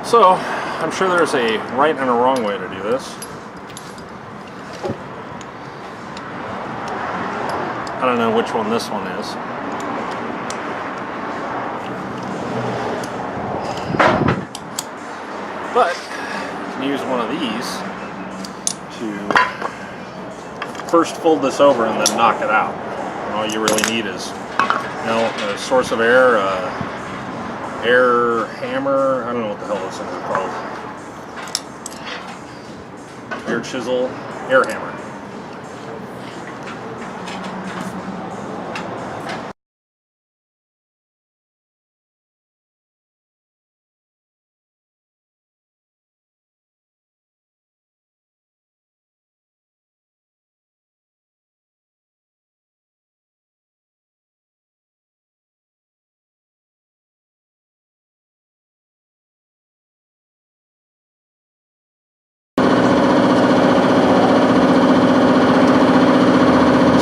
So, I'm sure there's a right and a wrong way to do this. I don't know which one this one is. But, you can use one of these to first fold this over and then knock it out. And all you really need is, a source of air, air hammer, I don't know what the hell those things are called. Air chisel, air hammer.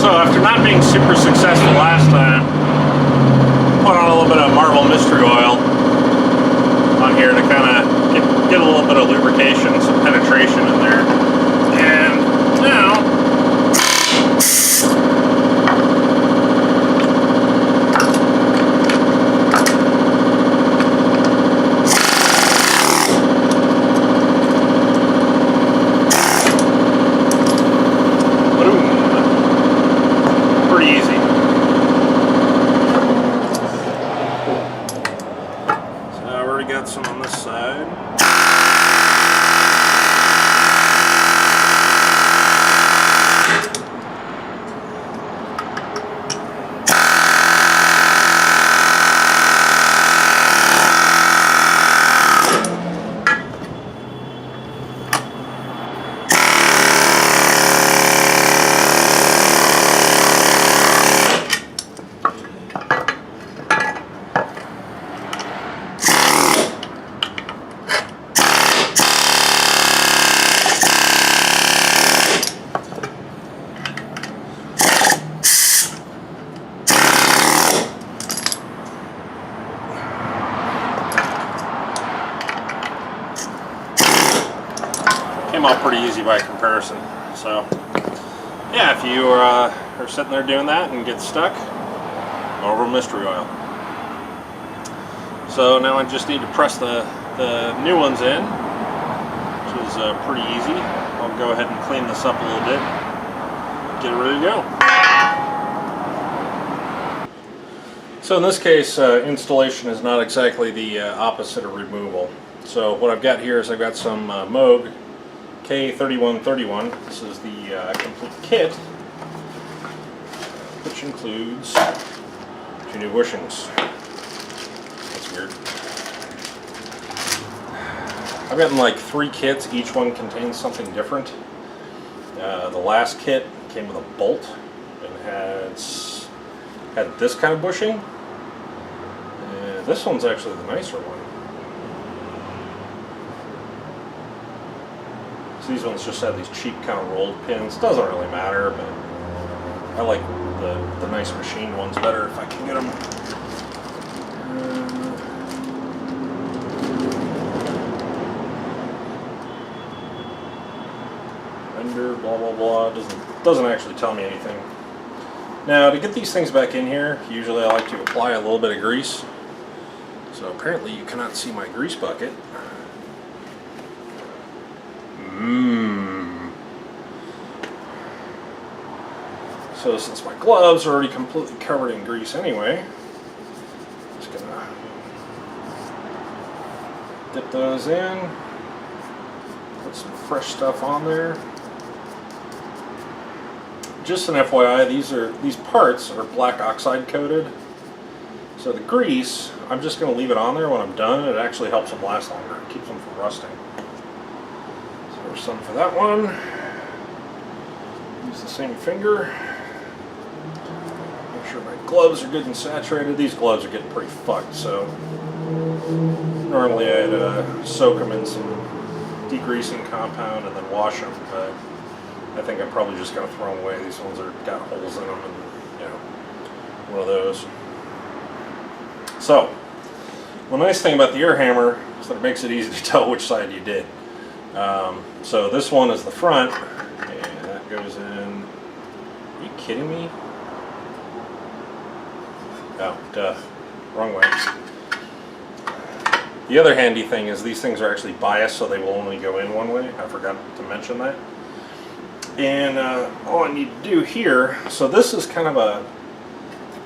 So after not being super successful last time, put on a little bit of Marble Mystery Oil on here to kind of get a little bit of lubrication, some penetration in there. And now, got some on this side. Came out pretty easy by comparison. So yeah, if you are sitting there doing that and get stuck, Marble Mystery Oil. So now I just need to press the new ones in, which is pretty easy. I'll go ahead and clean this up a little bit, get it ready to go. So in this case, installation is not exactly the opposite of removal. So what I've got here is I've got some Moog K3131. This is the complete kit, which includes 2 new bushings. That's weird. I've gotten like 3 kits. Each one contains something different. The last kit came with a bolt and had this kind of bushing. This one's actually the nicer one. So these ones just have these cheap kind of rolled pins. Doesn't really matter, but I like the nice machined ones better if I can get them. Render, blah blah blah. Doesn't actually tell me anything. Now to get these things back in here, usually I like to apply a little bit of grease. So apparently you cannot see my grease bucket. So since my gloves are already completely covered in grease anyway, I'm just gonna dip those in, put some fresh stuff on there. Just an FYI, these parts are black oxide coated. So the grease, I'm just going to leave it on there when I'm done. It actually helps them last longer. It keeps them from rusting. So there's some for that one. Use the same finger. Make sure my gloves are good and saturated. These gloves are getting pretty fucked, so normally I'd soak them in some degreasing compound and then wash them, but I think I'm probably just going to throw them away. These ones are got holes in them, and one of those. So The nice thing about the air hammer is that it makes it easy to tell which side you did. So this one is the front, and that goes in. Are you kidding me? Oh, duh. Wrong way. The other handy thing is these things are actually biased, so they will only go in one way. I forgot to mention that. And all I need to do here, so this is kind of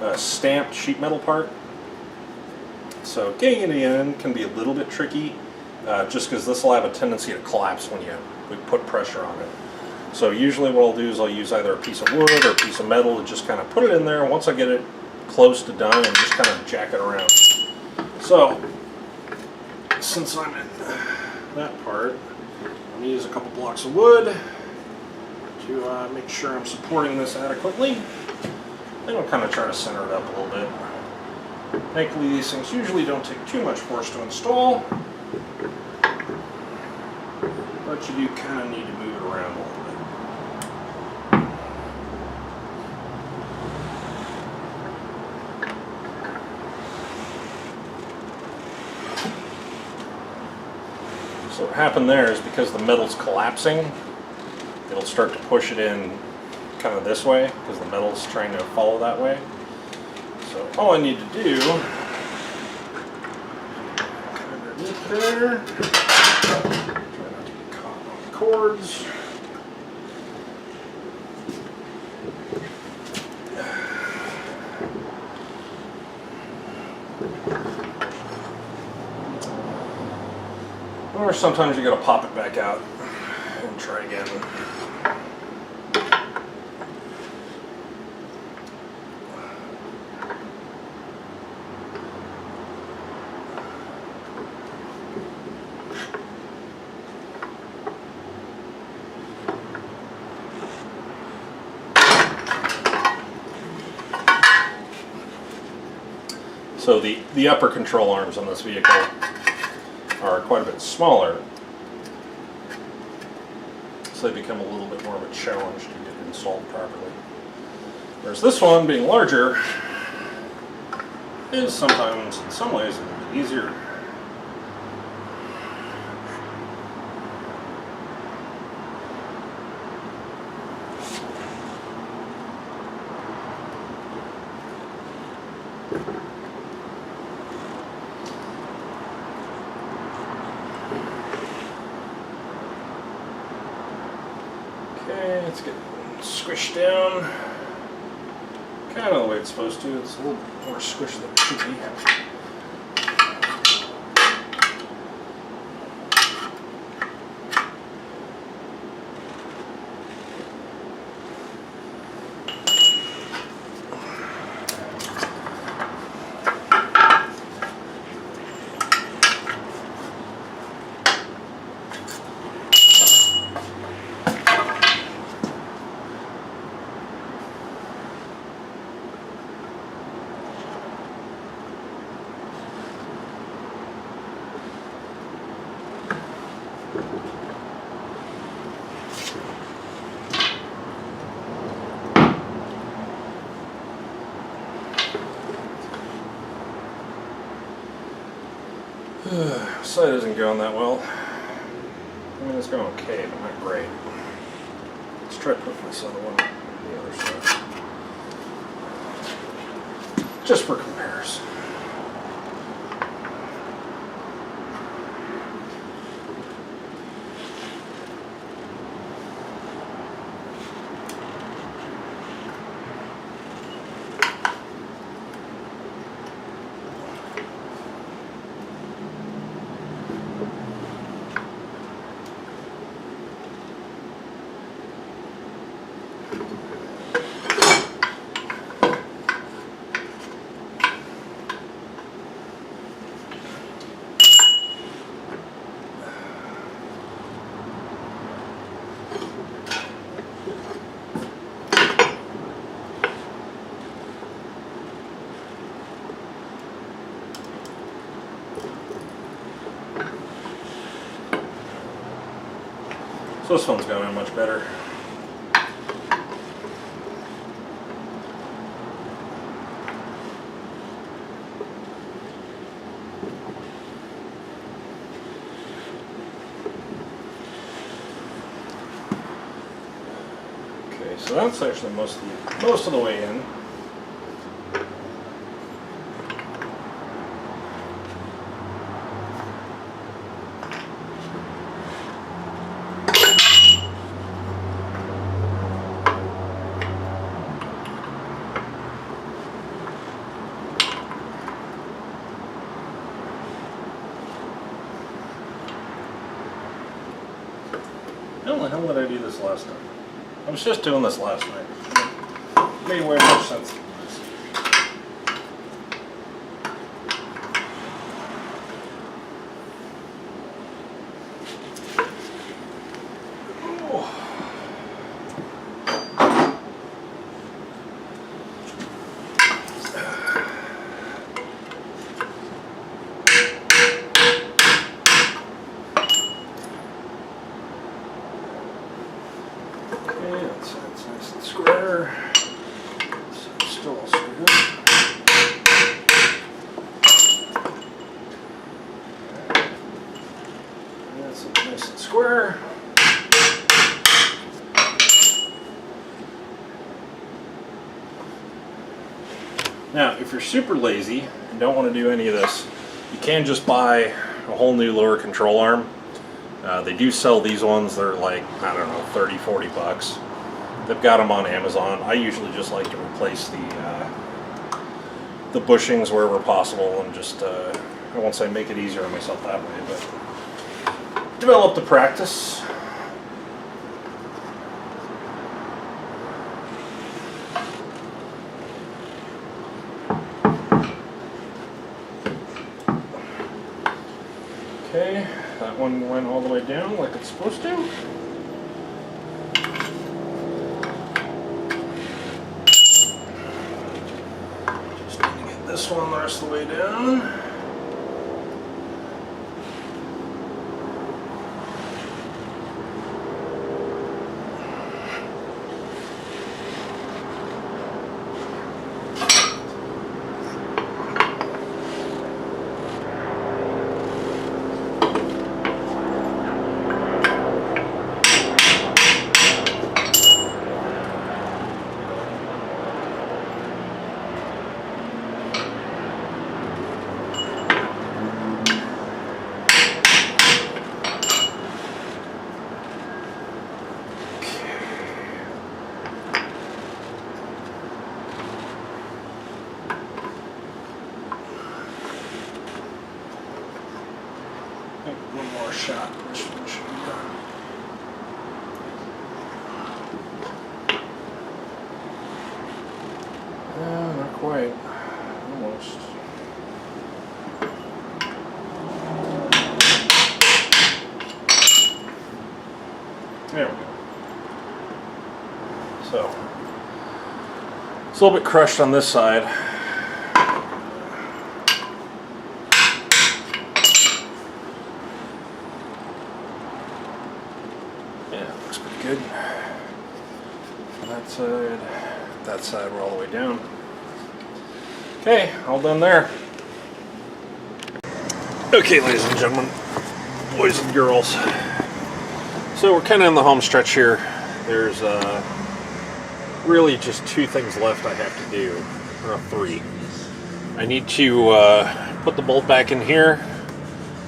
a stamped sheet metal part. So getting it in can be a little bit tricky, just because this will have a tendency to collapse when you put pressure on it. So usually what I'll do is I'll use either a piece of wood or a piece of metal to just kind of put it in there. Once I get it close to done, and just kind of jack it around. So since I'm in that part, I'm going to use a couple blocks of wood to make sure I'm supporting this adequately. Then I'll kind of try to center it up a little bit. Thankfully, these things usually don't take too much force to install, but you do kind of need to move it around a little bit. So what happened there is because the metal's collapsing, it'll start to push it in kind of this way because the metal's trying to follow that way. So all I need to do, underneath there, try not to get caught on the cords. Or sometimes you gotta pop it back out and try again. So the upper control arms on this vehicle are quite a bit smaller, so they become a little bit more of a challenge to get installed properly. Whereas this one, being larger, is sometimes, in some ways, a little bit easier. Okay, let's get squished down. Kind of the way it's supposed to. It's a little bit more squished than it should be. Sight isn't going that well. I mean, it's going okay, but not great. Let's try putting this other one on the other side. Just for comparison. So this one's going in much better. So that's actually most of the way in. How the hell did I do this last time? I was just doing this last night. It made way more sense than this. That's nice and square. It's still all screwed up. That's nice and square. Now, if you're super lazy and don't want to do any of this, you can just buy a whole new lower control arm. They do sell these ones. They're like, I don't know, 30, 40 bucks. They've got them on Amazon. I usually just like to replace the bushings wherever possible and just, I won't say make it easier on myself that way, but develop the practice. Okay, that one went all the way down like it's supposed to. Just need to get this one the rest of the way down. One more shot. This one should be done. Not quite. Almost. There we go. So, it's a little bit crushed on this side. Good. That side we're all the way down. Okay, all done there. Okay, ladies and gentlemen, boys and girls. So we're kind of in the home stretch here. There's really just two things left I have to do, or three. I need to put the bolt back in here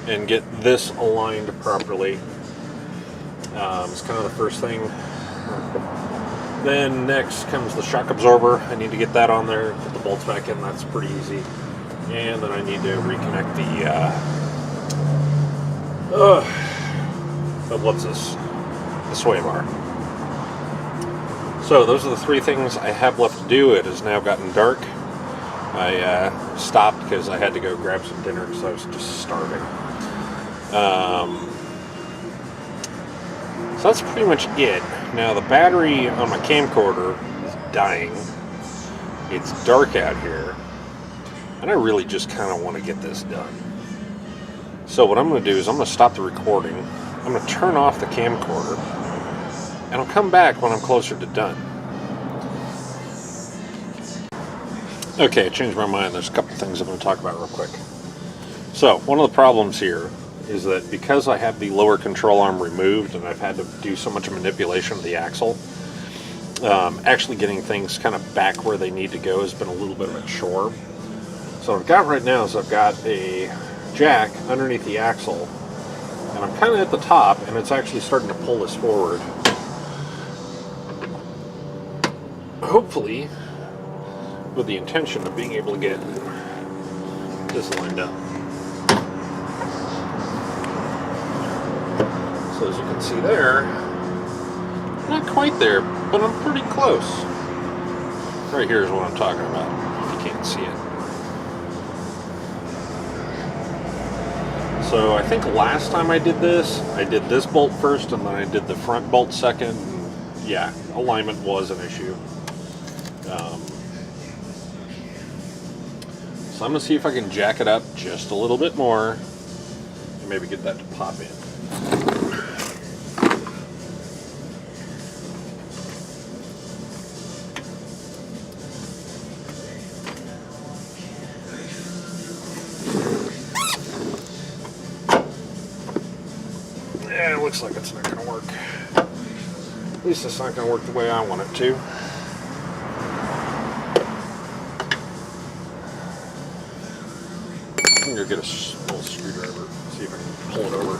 and get this aligned properly. It's kind of the first thing. Then next comes the shock absorber. I need to get that on there, put the bolts back in. That's pretty easy. And then I need to reconnect the sway bar. So those are the three things I have left to do. It has now gotten dark. I stopped because I had to go grab some dinner because I was just starving. So that's pretty much it. Now the battery on my camcorder is dying. It's dark out here. And I really just kind of want to get this done. So what I'm going to do is I'm going to stop the recording. I'm going to turn off the camcorder. And I'll come back when I'm closer to done. Okay, I changed my mind. There's a couple things I'm going to talk about real quick. So one of the problems here is that because I have the lower control arm removed and I've had to do so much manipulation of the axle, Actually getting things kind of back where they need to go has been a little bit of a chore. So what I've got right now is I've got a jack underneath the axle, and I'm kind of at the top, and it's actually starting to pull this forward. Hopefully, with the intention of being able to get this lined up. So as you can see there, not quite there, but I'm pretty close. Right here is what I'm talking about, if you can't see it. So I think last time I did this bolt first, and then I did the front bolt second. Yeah, alignment was an issue. So I'm going to see if I can jack it up just a little bit more, and maybe get that to pop in. Yeah, it looks like it's not going to work. At least it's not going to work the way I want it to. I'm going to get a little screwdriver, see if I can pull it over.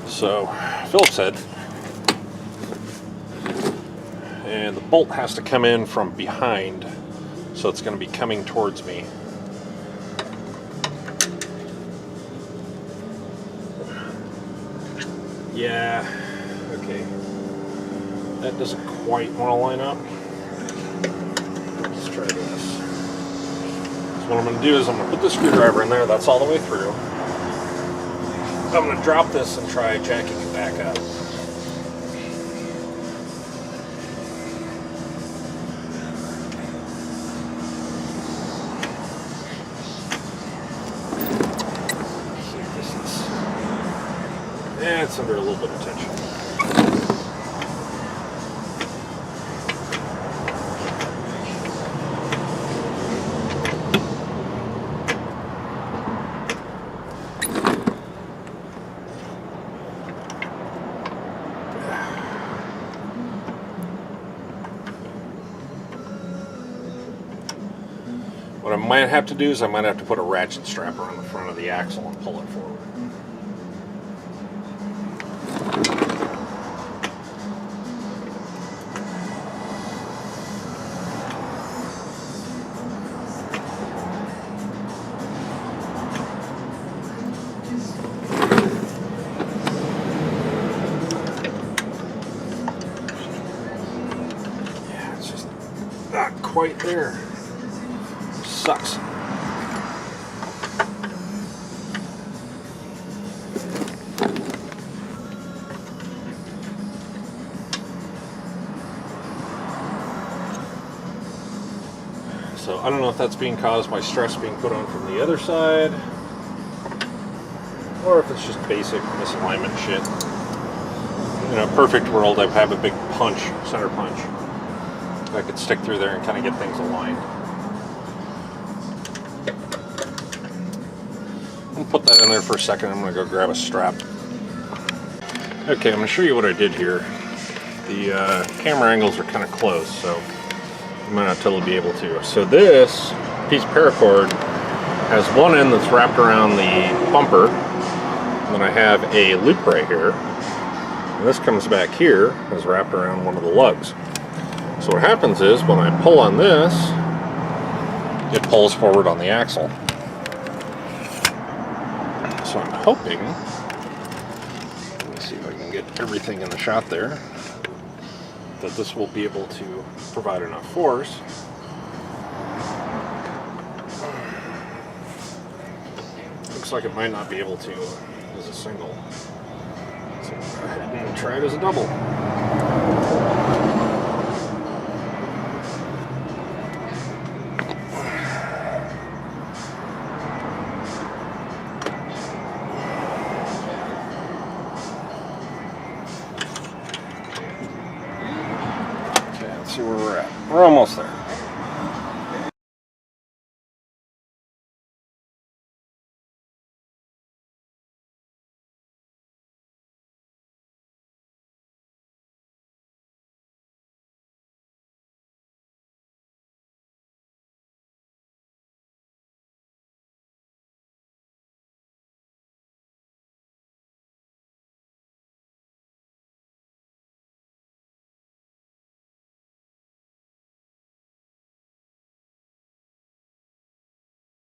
So, Phillips head, and the bolt has to come in from behind, so it's going to be coming towards me. Yeah, okay, that doesn't quite want to line up. Let's try this. So what I'm going to do is I'm going to put the screwdriver in there, that's all the way through. I'm going to drop this and try jacking it back up. See if this is... Yeah, it's under a little bit of tension. What I might have to do is I might have to put a ratchet strap around the front of the axle and pull it forward. Yeah, it's just not quite there. Sucks. So I don't know if that's being caused by stress being put on from the other side, or if it's just basic misalignment shit. In a perfect world, I'd have a big punch, center punch. I could stick through there and kind of get things aligned. I'll put that in there for a second. I'm going to go grab a strap. Okay, I'm going to show you what I did here. The camera angles are kind of close, so I might not totally be able to. So this piece of paracord has one end that's wrapped around the bumper, and then I have a loop right here, and this comes back here, is wrapped around one of the lugs. So what happens is when I pull on this, it pulls forward on the axle. So I'm hoping, let me see if I can get everything in the shot there, that this will be able to provide enough force. Looks like it might not be able to as a single. So I'm going to go ahead and try it as a double. We're almost there.